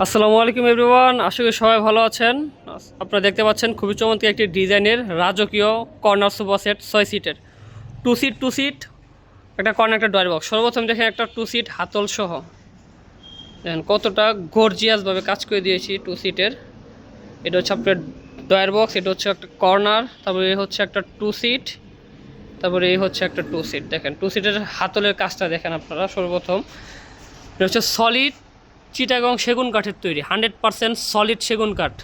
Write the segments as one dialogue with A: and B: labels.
A: আসসালামু আলাইকুম এভরিওয়ান, আশা করি সবাই ভালো আছেন। আপনারা দেখতে পাচ্ছেন খুবই চমৎকার একটি ডিজাইনের রাজকীয় কর্নার সোফা সেট 6 সিটের টু সিট একটা কর্নার একটা ডয়ার বক্স। সর্বপ্রথম দেখেন একটা 2 সিট হাতল সহ, দেখেন কতটা গর্জিয়াসভাবে কাজ করে দিয়েছি 2 সিটের। এটা হচ্ছে আপনার ডয়ার বক্স, এটা হচ্ছে একটা কর্নার, তারপরে এই হচ্ছে একটা 2 সিট, তারপরে এই হচ্ছে একটা 2 সিট। দেখেন 2 সিটের হাতলের কাজটা দেখেন আপনারা। সর্বপ্রথম এটা হচ্ছে সলিড চিটাগং সেগুন কাঠের তৈরি, 100% সলিড সেগুন কাঠ।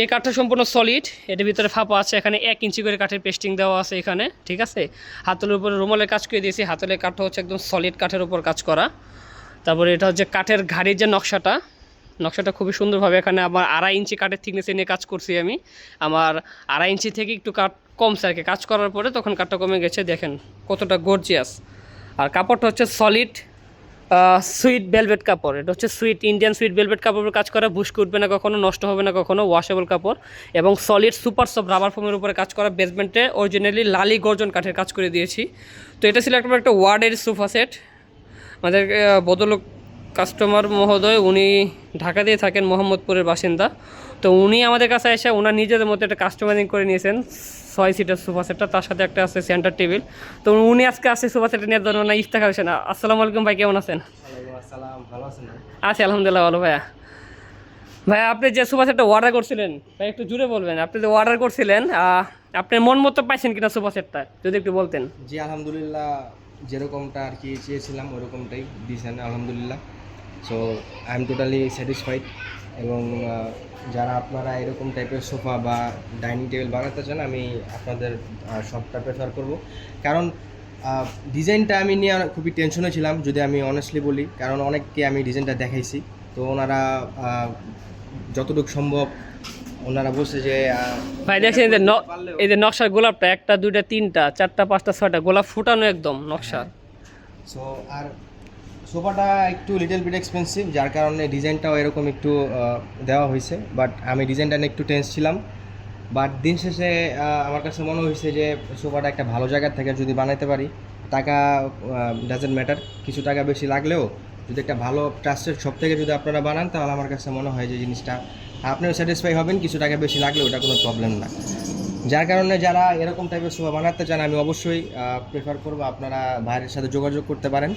A: এই কাঠটা সম্পূর্ণ সলিড, এটার ভিতরে ফাঁপা আছে, এখানে 1 ইঞ্চি করে কাঠের পেস্টিং দেওয়া আছে এখানে, ঠিক আছে। হাতলের উপরে রুমালের কাজ করে দিয়েছি, হাতলের কাঠটা হচ্ছে একদম সলিড কাঠের উপর কাজ করা। তারপরে এটা হচ্ছে কাঠের ঘাড়ির যে নকশাটা খুবই সুন্দরভাবে এখানে আমার 2.5 ইঞ্চি কাঠের থিকনেস নিয়ে কাজ করছি আমি। আমার 2.5 ইঞ্চি থেকে একটু কাঠ কমছে আর কি, কাজ করার পরে তখন কাঠটা কমে গেছে। দেখেন কতটা গর্জিয়াস। আর কাপড়টা হচ্ছে সলিড সুইট ভেলভেট কাপড়, এটা হচ্ছে ইন্ডিয়ান সুইট ভেলভেট কাপড়ের কাজ করা, বুশকে উঠবে না কখনো, নষ্ট হবে না কখনো, ওয়াশেবল কাপড় এবং সলিড সুপার সফট রাবার ফোমের উপরে কাজ করা। বেসমেন্টে অরিজিনালি লালি গর্জন কাঠের কাজ করে দিয়েছি। তো এটা ছিল একটা ওয়ার্ডের সোফা সেট। আমাদের বদলোক কাস্টমার মহোদয়, উনি ঢাকা দিয়ে থাকেন, মোহাম্মদপুরের বাসিন্দা। তো উনি আমাদের কাছে এসে ওনার নিজেদের মধ্যে একটা কাস্টমাইজিং করে নিয়েছেন 6 সিটের সোফা সেটটা, তার সাথে একটা আছে সেন্টার টেবিল। তো উনি আজকে আসছে সোফা সেটটা নিয়ে ধরুন না ইফতেখার হোসেন। আসসালামু আলাইকুম ভাই, কেমন আছেন? আছি আলহামদুলিল্লাহ ভালো। ভাইয়া আপনি যে সোফা সেটটা অর্ডার করছিলেন, ভাই একটু জুড়ে বলবেন, আপনি যে অর্ডার করছিলেন আপনার মন মতো পাইছেন কিনা সোফা সেটটা, যদি একটু বলতেন।
B: জি আলহামদুলিল্লাহ, যেরকমটা আর কি চেয়েছিলাম ওরকমটাই দিয়েছেন আলহামদুলিল্লাহ। So I am totally satisfied. এবং যারা আপনারা এরকম টাইপের সোফা বা ডাইনিং টেবিল বানাতে চান, আমি আপনাদের শপটা প্রেফার করব। কারণ ডিজাইনটা আমি নিয়ে খুবই টেনশনে ছিলাম, যদি আমি অনেস্টলি বলি। কারণ অনেককে আমি ডিজাইনটা দেখাইছি, তো ওনারা যতটুকু সম্ভব ওনারা বলছে যে
A: ভাই দেখছেন এই যে নকশার গোলাপটা 1টা 2টা 3টা 4টা 5টা 6টা গোলাপ ফুটানো একদম নকশা।
B: সো আর সোফাটা একটু লিটল বিট এক্সপেন্সিভ, যার কারণে ডিজাইনটাও এরকম একটু দেওয়া হয়েছে। বাট আমি ডিজাইনটা নিয়ে একটু টেন্স ছিলাম। বাট দিন শেষে আমার কাছে মনে হয়েছে যে সোফাটা একটা ভালো জায়গা থেকে যদি বানাইতে পারি, টাকা ডাজেন্ট ম্যাটার, কিছু টাকা বেশি লাগলেও যদি একটা ভালো ট্রাস্টেড শপ থেকে যদি আপনারা বানান, তাহলে আমার কাছে মনে হয় যে জিনিসটা আপনিও স্যাটিসফাই হবেন, কিছু টাকা বেশি লাগলে ওটা কোনো প্রবলেম না। যার কারণে যারা এরকম টাইপের সোফা বানাতে চান, আমি অবশ্যই প্রেফার করবো আপনারা ভাইয়ের সাথে যোগাযোগ করতে পারেন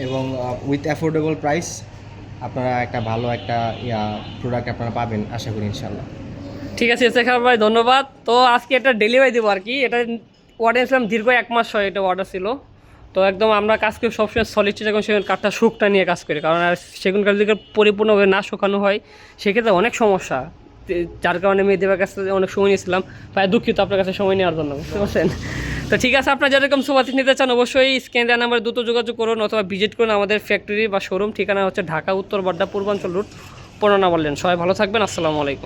B: এবং উইথ অ্যাফোর্ডেবল প্রাইস আপনারা একটা ভালো একটা প্রোডাক্ট আপনারা পাবেন আশা করি ইনশাল্লাহ।
A: ঠিক আছে শেখার ভাই, ধন্যবাদ। তো আজকে এটা ডেলিভারি দেবো আর কি। এটা অর্ডার ছিলাম দীর্ঘ 1 মাস হয়, এটা অর্ডার ছিল। তো একদম আমরা কাজ করি সবসময় সলিড চিটাগং সেগুন কাঠটা শুকটা নিয়ে কাজ করি, কারণ আর সেগুন কাঠ যদি পরিপূর্ণভাবে না শুকানো হয় সেক্ষেত্রে অনেক সমস্যা। যার কারণে মেয়েদের কাছে অনেক সময় নিয়েছিলাম, প্রায় দুঃখিত আপনার কাছে সময় নেওয়ার জন্য, বুঝতে পারছেন। তো ঠিক আছে, আপনার যেরকম সোফা সেট নিতে চান অবশ্যই স্ক্রিনে দেওয়া নাম্বারে দ্রুত যোগাযোগ করুন অথবা ভিজিট করুন আমাদের ফ্যাক্টরি বা শোরুম। ঠিকানা হচ্ছে ঢাকা উত্তর বাড্ডা পূর্বাঞ্চল রুট 15 নম্বর লেন। সবাই ভালো থাকবেন, আসসালামু আলাইকুম।